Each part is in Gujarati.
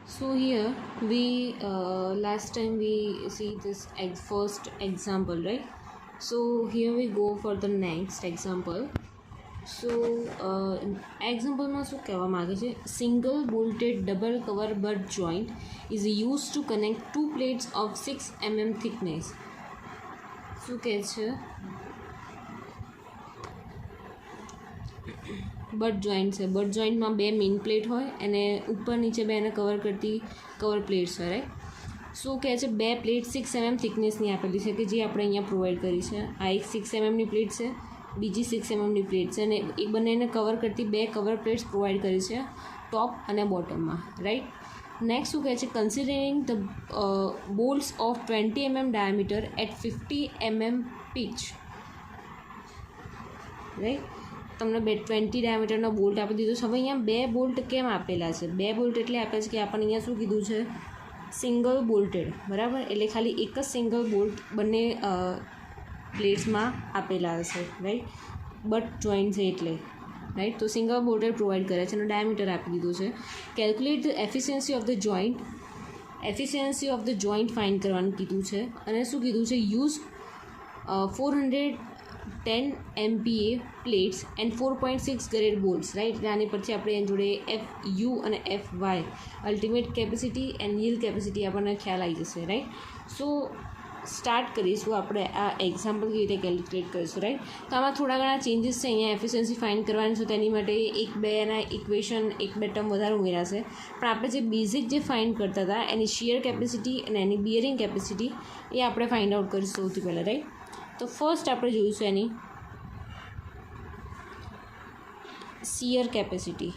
So here we last time we see this first example, right? So here we go for the next example. So example માં શું કહેવા માગે છે, single bolted double cover butt joint is used to connect two plates of 6 mm thickness. શું કહે છે, બટ જોઈન્ટ છે. બટ જોઈન્ટમાં બે મેઇન પ્લેટ હોય અને ઉપર નીચે બે એને કવર કરતી કવર પ્લેટ્સ હોય, રાઈટ. શું કહે છે, બે પ્લેટ 6 mm થિકનેસની આપેલી છે કે જે આપણે અહીંયા પ્રોવાઈડ કરી છે. આ એક 6 mmની પ્લેટ છે, બીજી 6 mmની પ્લેટ છે, અને એ બંનેને કવર કરતી બે કવર પ્લેટ્સ પ્રોવાઈડ કરી છે ટોપ અને બોટમમાં, રાઈટ. નેક્સ્ટ શું કહે છે, considering the bolts of 20 mm diameter at 50 mm pitch, right. તમને 20 ડાયામીટરનો બોલ્ટ આપી દીધો છે. હવે અહીંયા બે બોલ્ટ કેમ આપેલા છે? બે બોલ્ટ એટલે આપ્યા છે કે આપણને અહીંયા શું કીધું છે, સિંગલ બોલ્ટેડ, બરાબર. એટલે ખાલી એક જ સિંગલ બોલ્ટ બંને પ્લેટ્સમાં આપેલા હશે, રાઈટ. બટ જોઈન્ટ છે એટલે, રાઈટ. તો સિંગલ બોલ્ટેડ પ્રોવાઈડ કરે છે અને ડાયામીટર આપી દીધું છે. Calculate the efficiency of the joint. Efficiency of the joint find કરવાનું કીધું છે. અને શું કીધું છે, use 410 MPa plates and 4.6 grade bolts, right. આની પરથી આપણે એની જોડે FU અને FY ultimate capacity and yield capacity આપણને ખ્યાલ આવી જશે, રાઈટ. સો સ્ટાર્ટ કરીશું આપણે આ એક્ઝામ્પલ કેવી રીતે કેલ્ક્યુલેટ કરીશું, રાઈટ. તો આમાં થોડા ઘણા ચેન્જીસ છે. અહીંયા એફિશિયન્સી ફાઇન્ડ કરવાની છે, તેની માટે એક બે એના ઇક્વેશન એક બે ટર્મ વધારે ઉમેરાશે. પણ આપણે જે બેઝિક જે ફાઇન્ડ કરતા હતા એની શિયર કેપેસિટી અને એની બિયરિંગ કેપેસિટી એ આપણે ફાઇન્ડ આઉટ કરીશું સૌથી પહેલાં, રાઈટ. તો ફર્સ્ટ આપણે જોઈશું એની shear capacity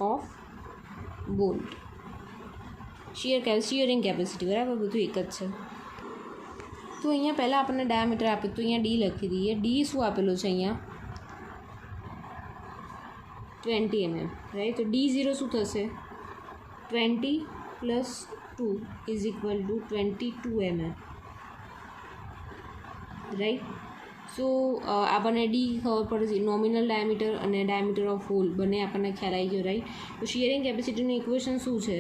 of bolt. Shearing capacity, બરાબર, બધું એક જ છે. તો અહીંયા પહેલાં આપણને ડાયામીટર આપે તો અહીંયા ડી લખી દઈએ. ડી શું આપેલું છે અહીંયા, 20 mm, રાઈટ. તો D0 શું થશે, 20 + 2 = 22 mm, રાઈટ. સો આપણને ડી ખબર પડે છે, નોમિનલ ડાયામીટર અને ડાયામીટર ઓફ હોલ બંને આપણને ખ્યાલ આવી ગયો, રાઈટ. તો શિયરિંગ કેપેસિટીનું ઇક્વેશન શું છે,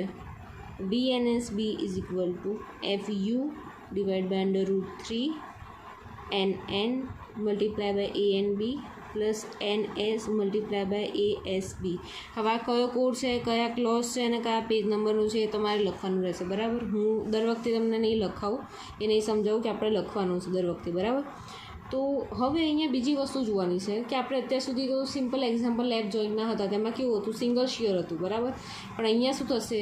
DNSB = FU /√3 NN × ANB + NS × ASB. હવે આ કયો કોડ છે, કયા ક્લોઝ છે અને કયા પેજ નંબરનું છે એ તમારે લખવાનું રહેશે, બરાબર. હું દર વખતે તમને નહીં લખાવું, એ નહીં સમજાવું કે આપણે લખવાનું છે દર વખતે, બરાબર. તો હવે અહીંયા બીજી વસ્તુ જોવાની છે કે આપણે અત્યાર સુધી તો સિમ્પલ એક્ઝામ્પલ લેપ જોઈન્ટના હતા, તેમાં કેવું હતું, સિંગલ શિયર હતું, બરાબર. પણ અહીંયા શું થશે,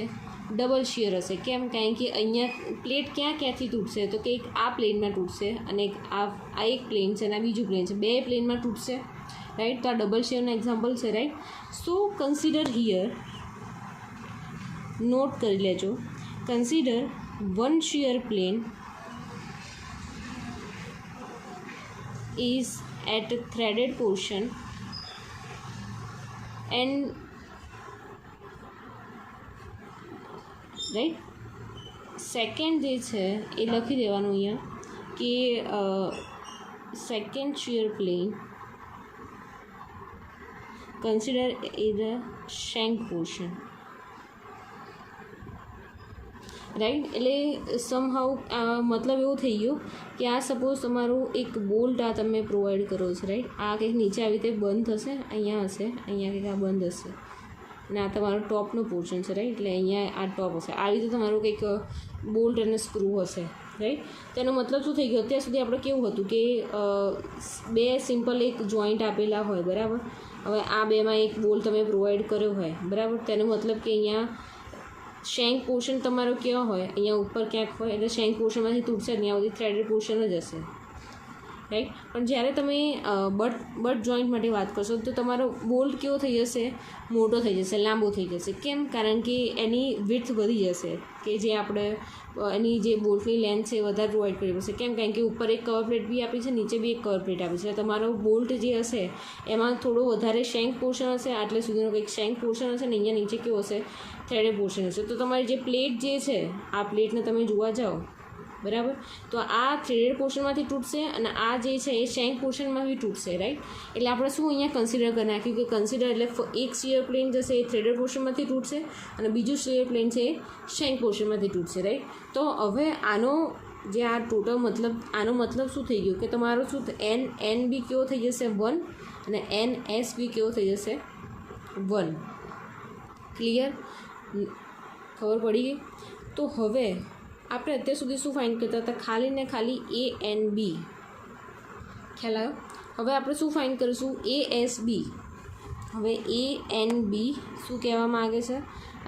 ડબલ શિયર હશે. કેમ? કારણ કે અહીંયા પ્લેટ ક્યાંથી તૂટશે, તો કે એક આ પ્લેનમાં તૂટશે અને એક આ એક પ્લેન છે અને આ બીજું પ્લેન છે, બે પ્લેનમાં તૂટશે, રાઈટ. તો આ ડબલ શિયરનું એક્ઝામ્પલ છે, right. So consider here, note કરી લેજો, consider one shear plane is at a threaded portion and right. Second જે છે એ લખી દેવાનું અહીંયા કે સેકન્ડ શિયર પ્લેન કન્સિડર એ ધ શેંક પોર્શન, રાઈટ. એટલે સમહાઉ મતલબ એવું થઈ ગયું કે આ સપોઝ તમારું એક બોલ્ટ આ તમે પ્રોવાઈડ કરો છો, રાઈટ. આ કંઈક નીચે આવી રીતે બંધ થશે, અહીંયા હશે, અહીંયા કંઈક આ બંધ હશે અને આ તમારો ટોપનો પોર્શન છે, રાઈટ. એટલે અહીંયા આ ટોપ હશે, આવી રીતે તમારું કંઈક બોલ્ટ અને સ્ક્રૂ હશે, રાઈટ. તેનો મતલબ શું થઈ ગયો, અત્યાર સુધી આપણે કેવું હતું કે બે સિમ્પલ એક જોઈન્ટ આપેલા હોય, બરાબર. હવે આ બેમાં એક બોલ્ટ તમે પ્રોવાઈડ કર્યો હોય, બરાબર. તેનો મતલબ કે અહીંયા શેંક પોર્શન તમારો કેવો હોય, અહીંયા ઉપર ક્યાંક હોય, એટલે શેંક પોર્શનમાંથી તૂટશે નહીં, આ બધી થ્રેડેડ પોર્શન જ હશે, રાઈટ. પણ જ્યારે તમે બટ જોઈન્ટ માટે વાત કરશો તો તમારો બોલ્ટ કેવો થઈ જશે, મોટો થઈ જશે, લાંબો થઈ જશે. કેમ? કારણ કે એની વિડ્થ વધી જશે, કે જે આપણે એની જે બોલ્ટની લેન્થ છે એ વધારે પ્રોવાઈડ કરવી પડશે. કેમ? કારણ કે ઉપર એક કવર પ્લેટ બી આપી છે, નીચે બી એક કવર પ્લેટ આપી છે. તમારો બોલ્ટ જે હશે એમાં થોડો વધારે શેંક પોર્શન હશે, આટલે સુધીનો કંઈક શેંક પોર્શન હશે ને અહીંયા નીચે કેવો હશે, થ્રેડેડ પોર્શન હશે. તો તમારી જે પ્લેટ જે છે, આ પ્લેટને તમે જોવા જાઓ બરાબર. તો આ થ્રેડેડ પોર્શનમાંથી તૂટશે અને આ જે છે એ શેંક પોર્શનમાં બી તૂટશે, રાઈટ. એટલે આપણે શું અહીંયા કન્સિડર કરી નાખ્યું કે કન્સિડર એટલે એક શિયર પ્લેન જશે એ થ્રેડેડ પોર્શનમાંથી તૂટશે અને બીજું શિયર પ્લેન છે એ શેંક પોર્શનમાંથી તૂટશે, રાઈટ. તો હવે આનો જે આ ટોટલ મતલબ આનો મતલબ શું થઈ ગયું કે તમારો શું એન બી કેવો થઈ જશે 1 અને એન એસ બી કેવો થઈ જશે 1. ક્લિયર, ખબર પડી ગઈ. તો હવે આપણે અત્યાર સુધી શું ફાઇન્ડ કરતા હતા, ખાલી ને ખાલી એ એન બી, ખ્યાલ આવ્યો. હવે આપણે શું ફાઇન્ડ કરીશું, એ એસ બી. હવે એ એન બી શું કહેવા માગે છે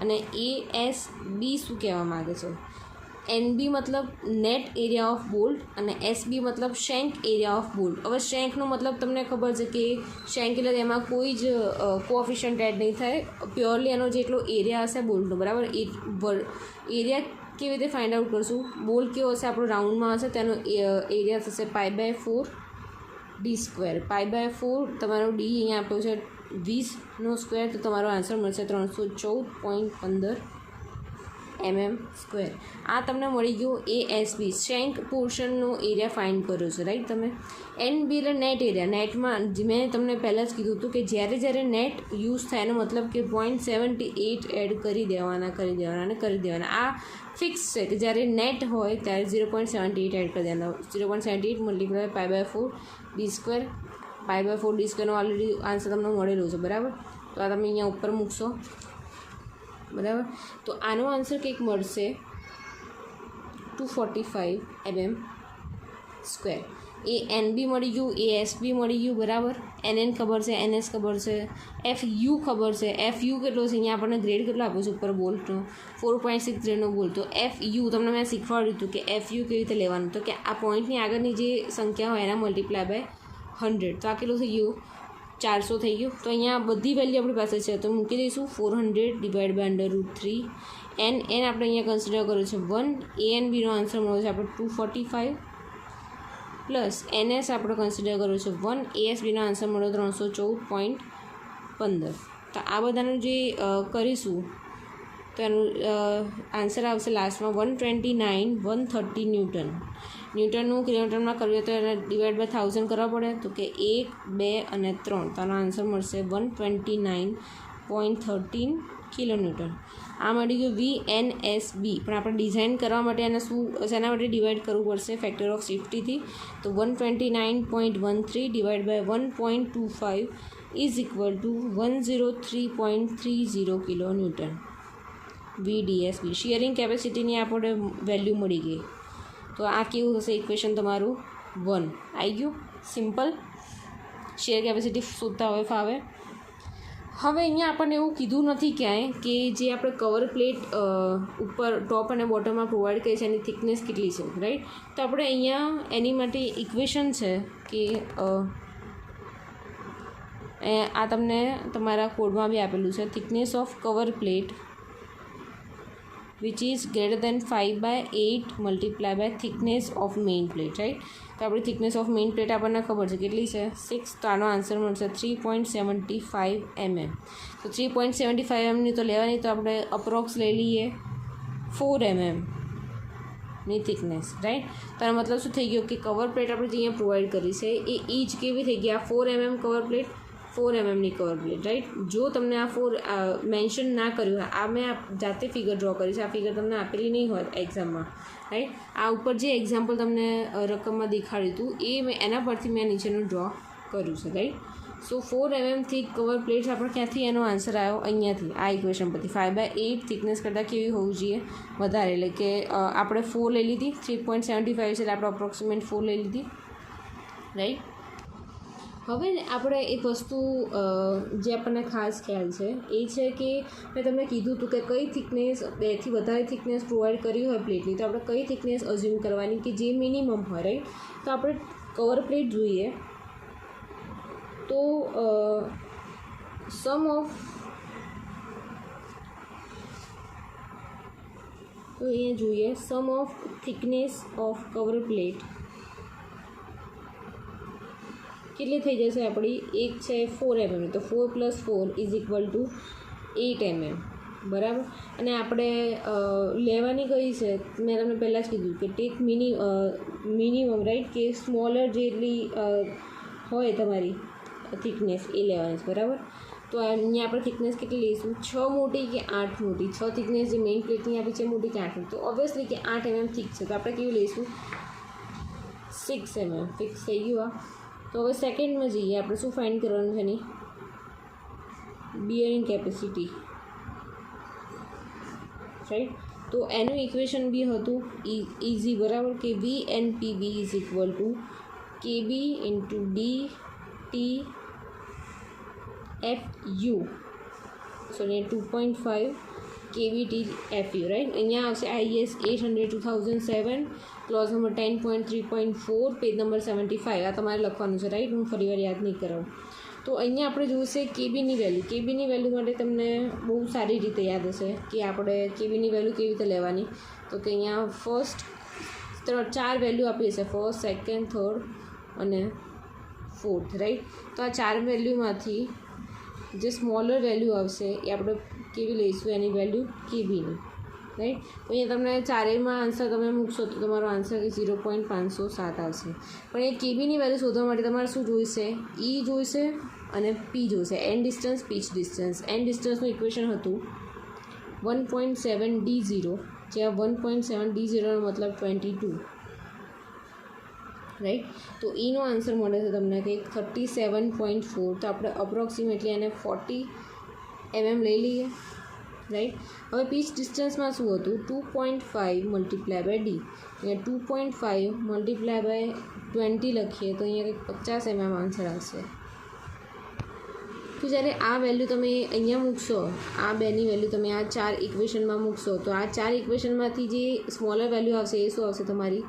અને એ એસ બી શું કહેવા માગે છે. એન બી મતલબ નેટ એરિયા ઓફ બોલ્ટ અને એસ બી મતલબ શેંક એરિયા ઓફ બોલ્ટ. હવે શેંકનો મતલબ તમને ખબર છે કે શેંક એટલે એમાં કોઈ જ કોએફિશિયન્ટ એડ નહીં થાય, પ્યોરલી એનો જેટલો એરિયા હશે બોલ્ટનો, બરાબર. એરિયા કેવી રીતે ફાઇન્ડ આઉટ કરશું, બોલ્ટ કેવો હશે આપણો રાઉન્ડમાં હશે, તેનો એરિયા થશે π/4 d². π/4 તમારો ડી અહીંયા આપ્યો છે 20નો સ્ક્વેર, તો તમારો આન્સર મળશે 314.15 mm². આ તમને મળી ગયો એ એસ બી, શેંક પોર્શનનો એરિયા ફાઇન્ડ કર્યો છે, રાઈટ. તમે એન બી એટલે નેટ એરિયા. નેટમાં મેં તમને પહેલાં જ કીધું હતું કે જ્યારે નેટ યુઝ થાય એનો મતલબ કે 0.78 એડ કરી દેવાના. આ ફિક્સ છે કે જ્યારે નેટ હોય ત્યારે 0.78 એડ કરી દેવાના. 0.78 મલ્ટીપ્લાય π/4 d². π/4 d²નો ઓલરેડી આન્સર તમને મળેલો છે, બરાબર. તો આ તમે અહીંયા ઉપર મૂકશો, બરાબર. તો આનો આન્સર કંઈક મળશે 245 mm². એ એન બી મળી ગયું, એ એસ બી મળી ગયું, બરાબર. એન ખબર છે, એન એસ ખબર છે, એફ યુ ખબર છે. એફ યુ કેટલો છે, અહીંયા આપણને ગ્રેડ કેટલો આપ્યો છે ઉપર બોલ્ટનો 4.6 ગ્રેડનો બોલ્ટ. તો એફ યુ તમને મેં શીખવાડ્યું હતું કે એફ યુ કેવી રીતે લેવાનું, તો કે આ પોઈન્ટની આગળની જે સંખ્યા હોય એના મલ્ટીપ્લાય બાય 100. તો આ કેટલું થઈ ગયું 400 થઈ ગયું. તો અહીંયા બધી વેલ્યુ આપણી પાસે છે તો મૂકી દઈશું 400 ડિવાઈડ બાય √3. એન આપણે અહીંયા કન્સિડર કર્યું છે 1. એ એન બીનો આન્સર મળ્યો છે આપણે 245 પ્લસ એન એસ આપણે કન્સિડર કર્યું છે 1. એ એસ બીનો આન્સર મળ્યો 314.15. તો આ બધાનું જે કરીશું તો એનું આન્સર આવશે લાસ્ટમાં 129.130 ન્યૂટન. ન્યૂટનનું કિલોમીટરમાં કરવું તો એને ડિવાઈડ બાય 1000 કરવા પડે, તો કે 1, 2 અને 3. તો આનો આન્સર મળશે 129.13 કિલોન્યૂટન. આ મળી ગયું VNSB. પણ આપણે ડિઝાઇન કરવા માટે એને શેના માટે ડિવાઈડ કરવું પડશે, ફેક્ટર ઓફ સેફ્ટીથી. તો 129.13 divide by 1.25 is equal to 103.30 kilonewton VDSB. Shearing કેપેસિટીની આપણે વેલ્યુ મળી ગઈ. તો આ કેવું થશે ઇક્વેશન તમારું 1 આવી ગયું. સિમ્પલ. શિયર કેપેસિટી શોધતા હોય ફાવે. હવે અહીંયા આપણને એવું કીધું નથી ક્યાંય કે જે આપણે કવર પ્લેટ ઉપર ટોપ અને બોટમમાં પ્રોવાઈડ કરી છે એની થિકનેસ કેટલી છે, રાઈટ. તો આપણે અહીંયા એની માટે ઇક્વેશન છે કે આ તમને તમારા કોડમાં બી આપેલું છે, thickness of cover plate which is greater than 5/8 multiplied by thickness of main plate, right. તો આપણી થિકનેસ ઓફ મેઇન પ્લેટ આપણને ખબર છે કેટલી છે 6. તો આનો આન્સર મળશે 3.75 mm. તો 3.75 mm ની તો લેવાની, તો આપણે અપ્રોક્સ લઈ લઈએ 4 mm ની થિકનેસ, રાઈટ. તો આનો મતલબ શું થઈ ગયો કે કવર પ્લેટ આપણે જે અહીંયા પ્રોવાઈડ કરી છે એ જ કેવી થઈ ગઈ, આ 4 mm કવર પ્લેટ, 4 mm ની કવર પ્લેટ, રાઈટ. જો તમને આ 4 મેન્શન ના કર્યું હોય, આ મેં જાતે ફિગર ડ્રો કરી છે, આ ફિગર તમને આપેલી નહીં હોય એક્ઝામમાં, રાઈટ. આ ઉપર જે એક્ઝામ્પલ તમને રકમમાં દેખાડ્યું હતું એ મેં એના પરથી મેં નીચેનું ડ્રો કર્યું છે, રાઈટ. સો 4 mm થીક કવર પ્લેટ્સ આપણે ક્યાંથી એનો આન્સર આવ્યો અહીંયાથી, આ ઇક્વેશન પરથી. 5/8 થિકનેસ કરતાં કેવી હોવી જોઈએ વધારે, એટલે કે આપણે 4 લઈ લીધી, 3.75 છે એટલે આપણે અપ્રોક્સિમેટ 4 લઈ લીધી, રાઈટ. હવે આપણે એક વસ્તુ જે આપણને ખાસ ખ્યાલ છે એ છે કે મેં તમને કીધું હતું કે કઈ થિકનેસ 2 થી વધારે થિકનેસ પ્રોવાઈડ કરી હોય પ્લેટની તો આપણે કઈ થિકનેસ અઝ્યુમ કરવાની કે જે મિનિમમ હોય, રાઈટ. તો આપણે કવર પ્લેટ જોઈએ તો સમ ઓફ તો અહીંયા જોઈએ sum of thickness of cover plate કેટલી થઈ જશે આપણી, એક છે 4 mm, તો 4 + 4 = 8 mm, બરાબર. અને આપણે લેવાની કઈ છે મેં તમને પહેલાં જ કીધું કે ટેક મિનિમમ રાઈટ, કે સ્મોલર જેટલી હોય તમારી થિકનેસ એ લેવાની છે. બરાબર. તો અહીંયા આપણે થિકનેસ કેટલી લઈશું, 6 મોટી કે 8 મોટી. 6 થિકનેસ જે મેઇન પ્લેટની આપી છે મોટી કે 8 મોટી. તો ઓબ્વિયસલી કે 8 mm થિક છે, તો આપણે કેવી લઈશું 6 mm. ફિક્સ થઈ ગયું. તો હવે સેકન્ડમાં જઈએ, આપણે શું ફાઇન્ડ કરવાનું છે એની બિયરિંગ કેપેસિટી, રાઈટ. તો એનું ઇક્વેશન બી હતું ઇઝી, બરાબર, કે VNPB is equal to KB into DTFU, sorry 2.5 kVTFU, right. અહીંયા આવશે IS 800/2007, clause number 10.3.4, page number 75. આ તમારે લખવાનું છે, રાઈટ. હું ફરીવાર યાદ નહીં કરાવું. તો અહીંયા આપણે જોઈશે કેબીની વેલ્યુ. કેબીની વેલ્યુ માટે તમને બહુ સારી રીતે યાદ હશે કે આપણે કેબીની વેલ્યુ કેવી રીતે લેવાની. તો કે અહીંયા ફર્સ્ટ 4 વેલ્યુ આપી હશે, ફર્સ્ટ, સેકન્ડ, થર્ડ અને ફોર્થ, રાઈટ. તો આ 4 વેલ્યુમાંથી જે સ્મોલર વેલ્યુ આવશે એ આપણે કેવી લઈશું, એની વેલ્યુ કેબીની, રાઈટ. તો અહીંયા તમને ચારેયમાં આન્સર તમે મૂકશો તો તમારો આન્સર 0.507 આવશે. પણ એ કેબીની વેલ્યુ શોધવા માટે તમારે શું જોઈશે, ઈ જોઈશે અને પી જોઈશે, end distance, pitch distance. End ડિસ્ટન્સનું ઇક્વેશન હતું 1.7D0, જ્યાં 1.7D0 નો મતલબ 22, રાઈટ. તો ઈનો આન્સર મળે છે તમને કે 37.4. તો આપણે અપ્રોક્સિમેટલી એને 40 mm લઈ લઈએ, રાઈટ. હવે પીચ ડિસ્ટન્સમાં શું હતું, 2.5 મલ્ટીપ્લાય બાય ડી. અહીંયા 2.5 મલ્ટીપ્લાય બાય 20 લખીએ તો અહીંયા કંઈક 50 mm આન્સર આવશે. તો જ્યારે આ વેલ્યુ તમે અહીંયા મૂકશો, આ બેની વેલ્યુ તમે આ 4 ઇક્વેશનમાં મૂકશો, તો આ 4 ઇક્વેશનમાંથી જે સ્મોલર વેલ્યુ આવશે એ શું આવશે, તમારી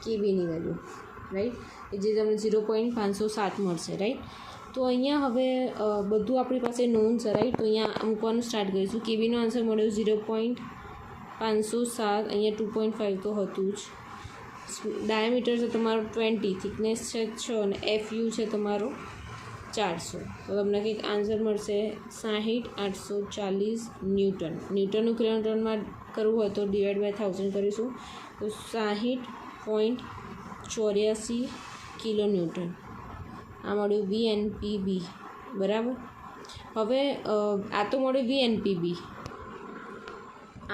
કેબીની વેલ્યુ, રાઈટ. જે તમને 0.507 મળશે, રાઈટ. તો અહીંયા હવે બધું આપણી પાસે નોન છે, રાઈટ. તો અહીંયા મૂકવાનું સ્ટાર્ટ કરીશું. કેબીનો આન્સર મળ્યો 0.507, અહીંયા 2.5 તો હતું જ. ડાયામીટર છે તમારો 20, થિકનેસ છે 6 અને FU છે તમારો 400. તો તમને કંઈક આન્સર મળશે 60,840 ન્યૂટન. ન્યૂટનનું કિલોમીટરમાં કરવું હોય તો ડિવાઈડ બાય 1000 કરીશું, તો 60.84 કિલો ન્યૂટન. આ મળ્યું VNPB, બરાબર. હવે આ તો મળ્યું VNPB,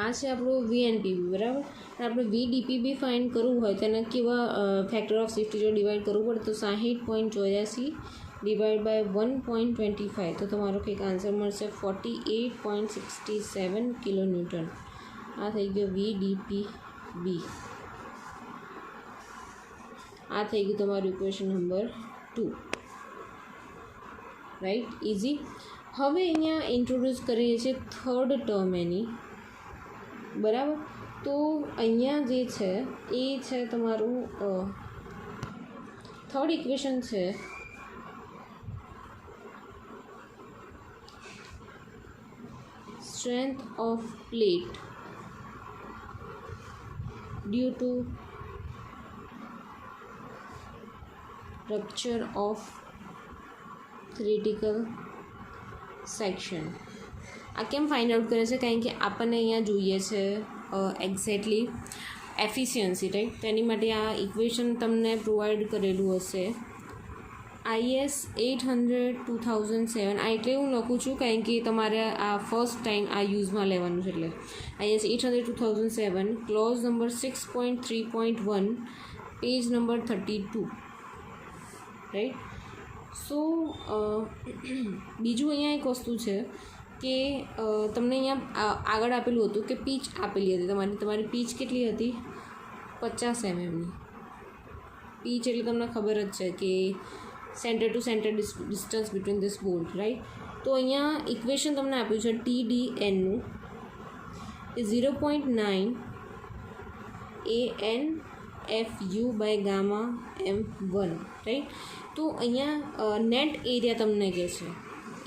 આ છે આપણું VNPB, બરાબર. આપણે VDPB ફાઇન્ડ કરવું હોય તેને કેવા ફેક્ટર ઓફ સેફ્ટી જો ડિવાઈડ કરવું પડે તો 60.84 ડિવાઈડ બાય 1.25, તો તમારો કંઈક આન્સર મળશે 48.67 કિલો ન્યૂટન. આ થઈ ગયો VDPB. આ થઈ ગયું તમારું ઇક્વેશન નંબર 2, રાઈટ. ઇઝી. હવે અહીંયા ઇન્ટ્રોડ્યુસ કરીએ છીએ થર્ડ ટર્મ એની, બરાબર. તો અહીંયા જે છે એ છે તમારું થર્ડ ઇક્વેશન છે strength of plate due to rupture of critical section. આ કેમ ફાઇન્ડ આઉટ કરે છે, કારણ કે આપણને અહીંયા જોઈએ છે એક્ઝેક્ટલી એફિશિયન્સી, રાઈટ. તેની માટે આ ઇક્વેશન તમને પ્રોવાઈડ કરેલું હશે IS 800/2007. આ એટલે હું લખું છું કારણ કે તમારે આ ફર્સ્ટ ટાઈમ આ યુઝમાં લેવાનું છે, એટલે IS 800/2007, clause number 6.3.1, page number 32, right. So બીજું અહીંયા એક વસ્તુ છે કે તમને અહીંયા આગળ આપેલું હતું કે પીચ આપેલી હતી તમારી પીચ કેટલી હતી, 50 mm. પીચ એટલે તમને ખબર જ છે કે centre two centre distance between this bolt, right. તો અહીંયા ઇક્વેશન તમને આપ્યું છે TDNનું એ 0.9 ANFU/γ/m1, રાઈટ. તો અહીંયા નેટ એરિયા તમને કહે છે,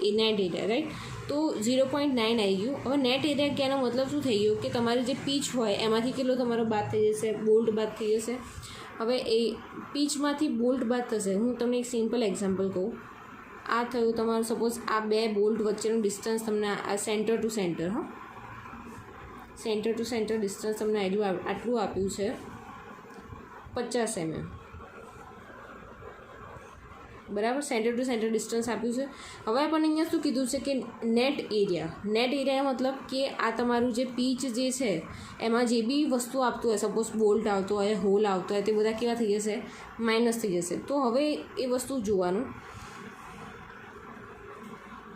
એ નેટ એરિયા, રાઈટ. તો 0.9 આવી ગયું. હવે નેટ એરિયા કહેવાનો મતલબ શું થઈ ગયું કે તમારી જે પીચ હોય એમાંથી કેટલો તમારો બાદ થઈ જશે, બોલ્ટ બાદ થઈ જશે. હવે એ પીચમાંથી બોલ્ટ બાદ થશે. હું તમને એક સિમ્પલ એક્ઝામ્પલ કહું આ થયું તમારું સપોઝ આ બે બોલ્ટ વચ્ચેનું ડિસ્ટન્સ તમને આ સેન્ટર ટુ સેન્ટર, હા, સેન્ટર ટુ સેન્ટર ડિસ્ટન્સ તમને આટલું આપ્યું છે 50 mm, બરાબર. સેન્ટર ટુ સેન્ટર ડિસ્ટન્સ આપ્યું છે. હવે આપણને અહીંયા શું કીધું છે કે નેટ એરિયા મતલબ કે આ તમારું જે પીચ જે છે એમાં જે બી વસ્તુ આપતું હોય, સપોઝ બોલ્ટ આવતો હોય, હોલ આવતો હોય, તે બધા કેવા થઈ જશે? માઇનસ થઈ જશે. તો હવે એ વસ્તુ જોવાનું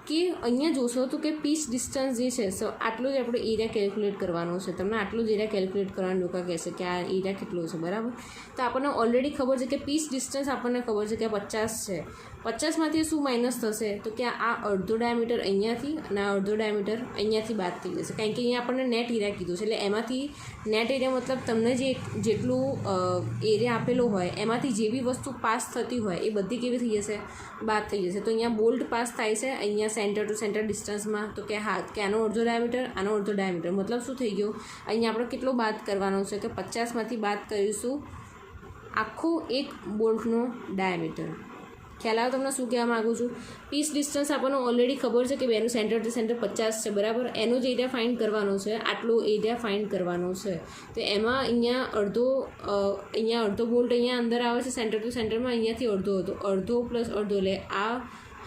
કે અહીંયા જોશો તો કે પીચ ડિસ્ટન્સ જે છે આટલો જ આપણે એરિયા કેલ્ક્યુલેટ કરવાનો છે. તમને આટલો જ એરિયા કેલ્ક્યુલેટ કરવાનું લોકો કહેશે કે આ એરિયા કેટલો છે, બરાબર. તો આપણને ઓલરેડી ખબર છે કે પીચ ડિસ્ટન્સ આપણને ખબર છે કે 50 છે. 50માંથી શું માઇનસ થશે? તો કે આ અડધો ડાયામીટર અહીંયાથી અને આ અડધો ડાયામીટર અહીંયાથી બાદ થઈ જશે, કારણ કે અહીંયા આપણને નેટ એરિયા કીધું છે. એટલે એમાંથી નેટ એરિયા મતલબ તમને જેટલું એરિયા આપેલો હોય એમાંથી જે બી વસ્તુ પાસ થતી હોય એ બધી કેવી થઈ જશે? બાદ થઈ જશે. તો અહીંયા બોલ્ટ પાસ થાય છે અહીંયા સેન્ટર ટુ સેન્ટર ડિસ્ટન્સમાં, તો કે હા કે આનો અડધો ડાયામીટર, આનો અડધો ડાયામીટર, મતલબ શું થઈ ગયું? અહીંયા આપણે કેટલો બાદ કરવાનો છે કે 50માંથી બાદ કરીશું આખું એક બોલ્ટનો ડાયામીટર. ખ્યાલ આવે તમને શું કહેવા માગું છું? પીચ ડિસ્ટન્સ આપણને ઓલરેડી ખબર છે કે બેનું સેન્ટર ટુ સેન્ટર 50 છે, બરાબર. એનો જ એરિયા ફાઇન્ડ કરવાનો છે, આટલો એરિયા ફાઇન્ડ કરવાનો છે. તો એમાં અહીંયા અડધો બોલ્ટ અહીંયા અંદર આવે છે સેન્ટર ટુ સેન્ટરમાં, અહીંયાથી અડધો પ્લસ અડધો, એટલે આ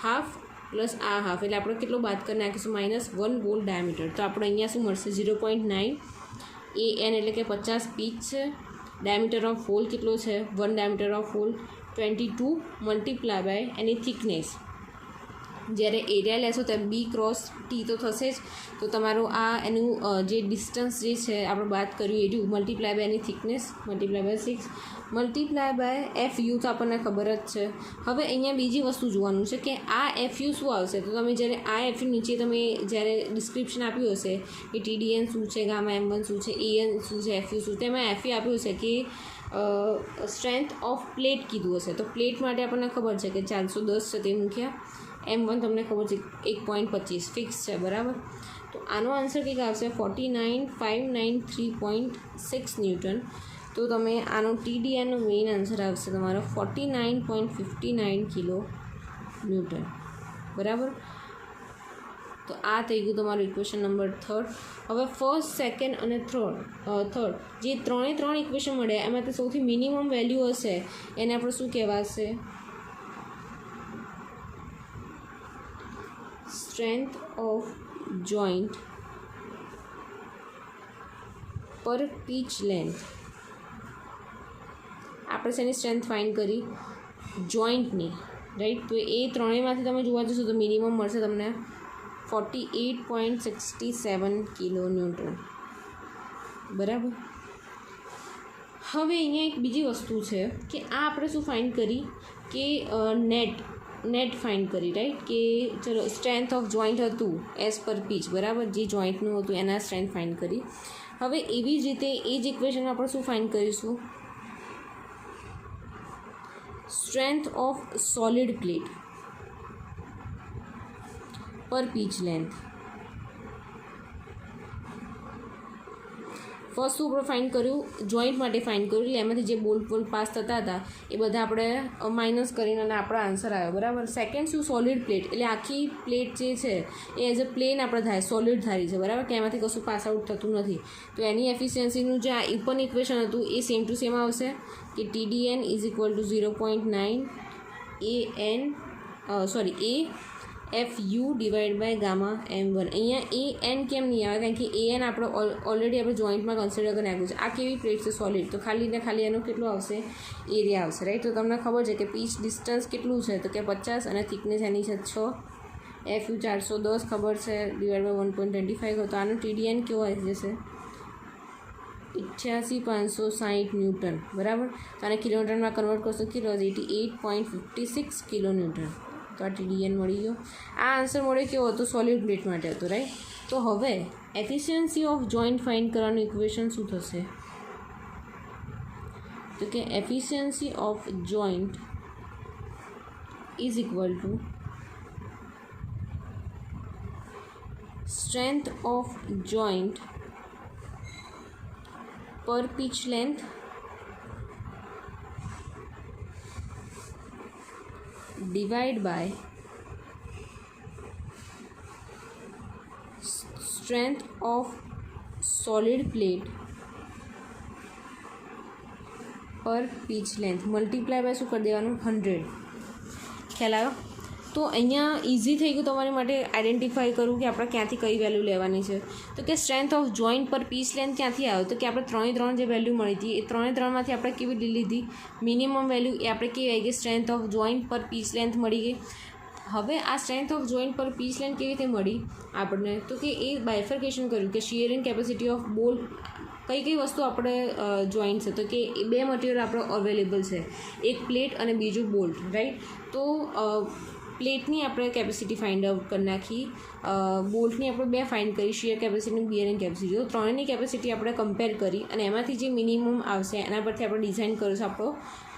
હાફ પ્લસ આ હાફ, એટલે આપણે કેટલો બાદ કરી નાખીશું? -1 બોલ્ટ ડાયામીટર. તો આપણે અહીંયા શું મળશે? 0.9 AN, એટલે કે 50 પીચ છે. ડાયામીટર ઓફ હોલ કેટલો છે? 1 diameter of hole 22 multiply by એની થિકનેસ. જ્યારે એરિયા લેશો ત્યારે B ક્રોસ T તો થશે જ. તો તમારું આ એનું જે ડિસ્ટન્સ જે છે આપણે વાત કર્યું એનું મલ્ટીપ્લાય બાય એની thickness, multiply by 6 multiply by FU, તો આપણને ખબર જ છે. હવે અહીંયા બીજી વસ્તુ જોવાનું છે કે આ FU શું આવશે? તો તમે જ્યારે આ FU નીચે તમે જ્યારે ડિસ્ક્રિપ્શન આપ્યું હશે કે TDN શું છે, ગામા M1 શું છે, AN શું છે, FU શું, તેમાં FU આપ્યું હશે કે સ્ટ્રેન્થ ઓફ પ્લેટ કીધું હશે. તો પ્લેટ માટે આપણને ખબર છે કે 410 છે તે મૂક્યા. M1 તમને ખબર છે 1.25 ફિક્સ છે, બરાબર. તો આનો આન્સર કંઈક આવશે 49593.6 ન્યૂટન. તો તમે આનો TDNનો મેઇન આન્સર આવશે તમારો 49.59 કિલો ન્યૂટન, બરાબર. તો આ થઈ ગયું તમારું ઇક્વેશન નંબર 3. હવે ફર્સ્ટ, સેકન્ડ અને થર્ડ જે ત્રણે ઇક્વેશન મળ્યા એમાંથી સૌથી મિનિમમ વેલ્યુ હશે એને આપણે શું કહેવાશે? Strength of joint per pitch length. આપણે શેની સ્ટ્રેન્થ ફાઇન્ડ કરી? જોઈન્ટની, રાઈટ. તો એ ત્રણેયમાંથી તમે જોવા જશો તો મિનિમમ મળશે તમને 48.67 કિલો ન્યૂટન, બરાબર. હવે અહીંયા એક બીજી વસ્તુ છે કે આ આપણે શું ફાઇન્ડ કરી કે નેટ ફાઇન્ડ કરી, રાઈટ. કે ચલો સ્ટ્રેન્થ ઓફ જોઈન્ટ હતું એઝ પર પીચ, બરાબર. જે જોઈન્ટનું હતું એના સ્ટ્રેન્થ ફાઇન્ડ કરી. હવે એવી જ રીતે એ જ ઇક્વેશન આપણે શું ફાઇન્ડ કરીશું? Strength of solid plate per pitch length. First શું આપણે ફાઇન્ડ કર્યું? જોઈન્ટ માટે ફાઇન્ડ કર્યું, એટલે એમાંથી જે બોલ્ટ પાસ થતા હતા એ બધા આપણે માઇનસ કરીને અને આપણો આન્સર આવ્યો, બરાબર. સેકન્ડ શું? સોલિડ પ્લેટ, એટલે આખી પ્લેટ જે છે એ એઝ અ પ્લેન આપણે થાય, સોલિડ ધારી છે, બરાબર, કે એમાંથી કશું પાસ આઉટ થતું નથી. તો એની એફિશિયન્સીનું જે આ ઉપર ઇક્વેશન હતું એ સેમ ટુ સેમ આવશે કે TDN is equal to 0.9 FU divide by gamma M1. અહીંયા AN કેમ નહીં આવે? કારણ કે AN આપણે ઓલરેડી આપણે જોઈન્ટમાં કન્સિડર કરી નાખ્યું છે. આ કેવી પ્લેટ છે? સોલિડ. તો ખાલી ને ખાલી એનો કેટલો આવશે? એરિયા આવશે, રાઈટ. તો તમને ખબર છે કે પીચ ડિસ્ટન્સ કેટલું છે? તો કે 50 અને થિકનેસ એની છે 6. FU 410 ખબર છે, ડિવાઈડ બાય 1.25. તો આનો TDN કેવો આવી જશે? 88,560 ન્યૂટન, બરાબર. તો આને કિલોમીટરમાં કન્વર્ટ કરશો કેટલો? 88.56 કિલો ન્યૂટન. તો આ TDN મળી ગયો. આ આન્સર મળે કેવો હતો? સોલિડ પ્લેટ માટે હતો, રાઈટ. તો હવે એફિશિયન્સી ઓફ જોઈન્ટ ફાઇન્ડ કરવાનું ઇક્વેશન શું થશે? તો કે efficiency of joint is equal to strength of joint per pitch length divide by strength of solid plate per pitch length multiply by શું કરી દેવાનું 100. ખ્યાલ આવ્યો? તો અહીંયા ઇઝી થઈ ગયું તમારી માટે આઈડેન્ટિફાઈ કરવું કે આપણે ક્યાંથી કઈ વેલ્યુ લેવાની છે. તો કે strength of joint per pitch length ક્યાંથી આવ્યો? તો કે આપણે 3 જે વેલ્યુ મળી હતી એ 3માંથી આપણે કેવી લીધી? મિનિમમ વેલ્યુ એ આપણે કેવી આવી ગઈ? Strength of joint per pitch length મળી ગઈ. હવે આ strength of joint per pitch length કેવી રીતે મળી આપણને? તો કે એ બાયફર્કેશન કર્યું કે શિયરિંગ કેપેસિટી ઓફ બોલ્ટ કઈ વસ્તુ આપણે જોઈન્ટ છે. તો કે એ 2 મટીરિયલ આપણો અવેલેબલ છે, એક પ્લેટ અને બીજું બોલ્ટ, રાઈટ. તો પ્લેટની આપણે કેપેસિટી ફાઇન્ડ આઉટ કરી નાખી, બોલ્ટની આપણે 2 ફાઇન્ડ કરી, શિયર કેપેસિટી બિયરિંગ કેપેસિટી. તો ત્રણેયની કેપેસિટી આપણે કમ્પેર કરી અને એમાંથી જે મિનિમમ આવશે એના પરથી આપણે ડિઝાઇન કર્યો છે આપણો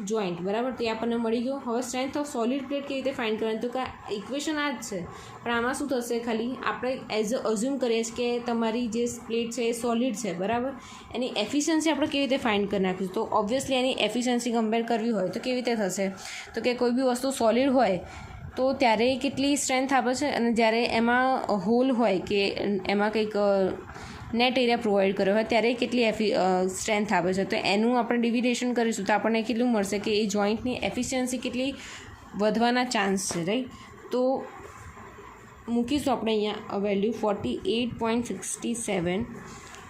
જોઈન્ટ, બરાબર. તે આપણને મળી ગયો. હવે સ્ટ્રેન્થ ઓફ સોલિડ પ્લેટ કેવી રીતે ફાઇન્ડ કરવાની? તો કે ઇક્વેશન આ જ છે, પણ આમાં શું થશે, ખાલી આપણે એઝ અઝ્યુમ કરીએ છીએ કે તમારી જે પ્લેટ છે એ સોલિડ છે, બરાબર. એની એફિશિયન્સી આપણે કેવી રીતે ફાઇન્ડ કરી નાખીશું? તો ઓબ્વિયસલી એની એફિશિયન્સી કમ્પેર કરવી હોય તો કેવી રીતે થશે? તો કે કોઈ બી વસ્તુ સોલિડ હોય તો ત્યારે કેટલી સ્ટ્રેન્થ આપે છે અને જ્યારે એમાં હોલ હોય કે એમાં કંઈક નેટ એરિયા પ્રોવાઈડ કર્યો હોય ત્યારે કેટલી સ્ટ્રેન્થ આપે છે. તો એનું આપણે ડિવિડેશન કરીશું તો આપણને કેટલું મળશે કે એ જોઈન્ટની એફિશિયન્સી કેટલી વધવાના ચાન્સ છે, રાઈટ. તો મૂકીશું આપણે અહીંયા value 48.67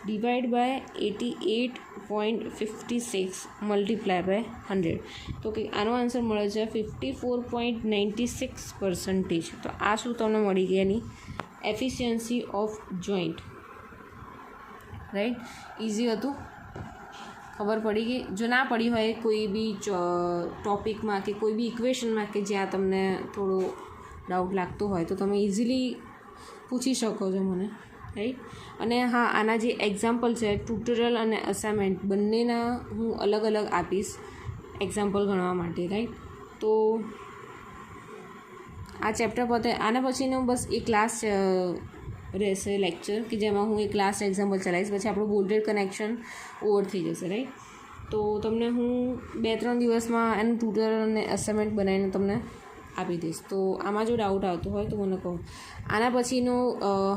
divide by 88.56 multiply by 100. તો કે આનો આન્સર મળે છે 54.96%. તો આ શું તમને મળી ગઈ એની efficiency of joint, right. Easy હતું, ખબર પડી ગઈ. જો ના પડી હોય કોઈ બી ટોપિકમાં કે કોઈ બી ઇક્વેશનમાં કે જ્યાં તમને થોડો ડાઉટ લાગતો હોય તો તમે ઇઝીલી પૂછી શકો છો મને, રાઈટ. અને હા, આના જે એક્ઝામ્પલ છે ટ્યુટોરિયલ અને અસાઇનમેન્ટ બંનેના હું અલગ અલગ આપીશ એક્ઝામ્પલ ગણવા માટે, રાઈટ. તો આ ચેપ્ટર પતે આના પછીનો બસ એ ક્લાસ રહેશે લેક્ચર કે જેમાં હું એક લાસ્ટ એક્ઝામ્પલ ચલાવીશ, પછી આપણું બોલ્ટેડ કનેક્શન ઓવર થઈ જશે, રાઈટ. તો તમને હું 2-3 દિવસમાં એનું ટ્યુટોરિયલ અને અસાઇનમેન્ટ બનાવીને તમને આપી દઈશ. તો આમાં જો ડાઉટ આવતો હોય તો મને કહો. આના પછીનો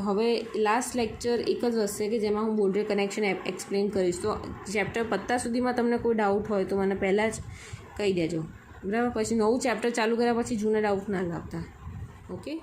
હવે લાસ્ટ લેક્ચર એક જ હશે કે જેમાં હું બોલ્ટેડ કનેક્શન એક્સપ્લેન કરીશ. તો ચેપ્ટર પત્તા સુધીમાં તમને કોઈ ડાઉટ હોય તો મને પહેલાં જ કહી દેજો, બરાબર. પછી નવું ચેપ્ટર ચાલુ કર્યા પછી જૂના ડાઉટ ના લાગતા. ઓકે.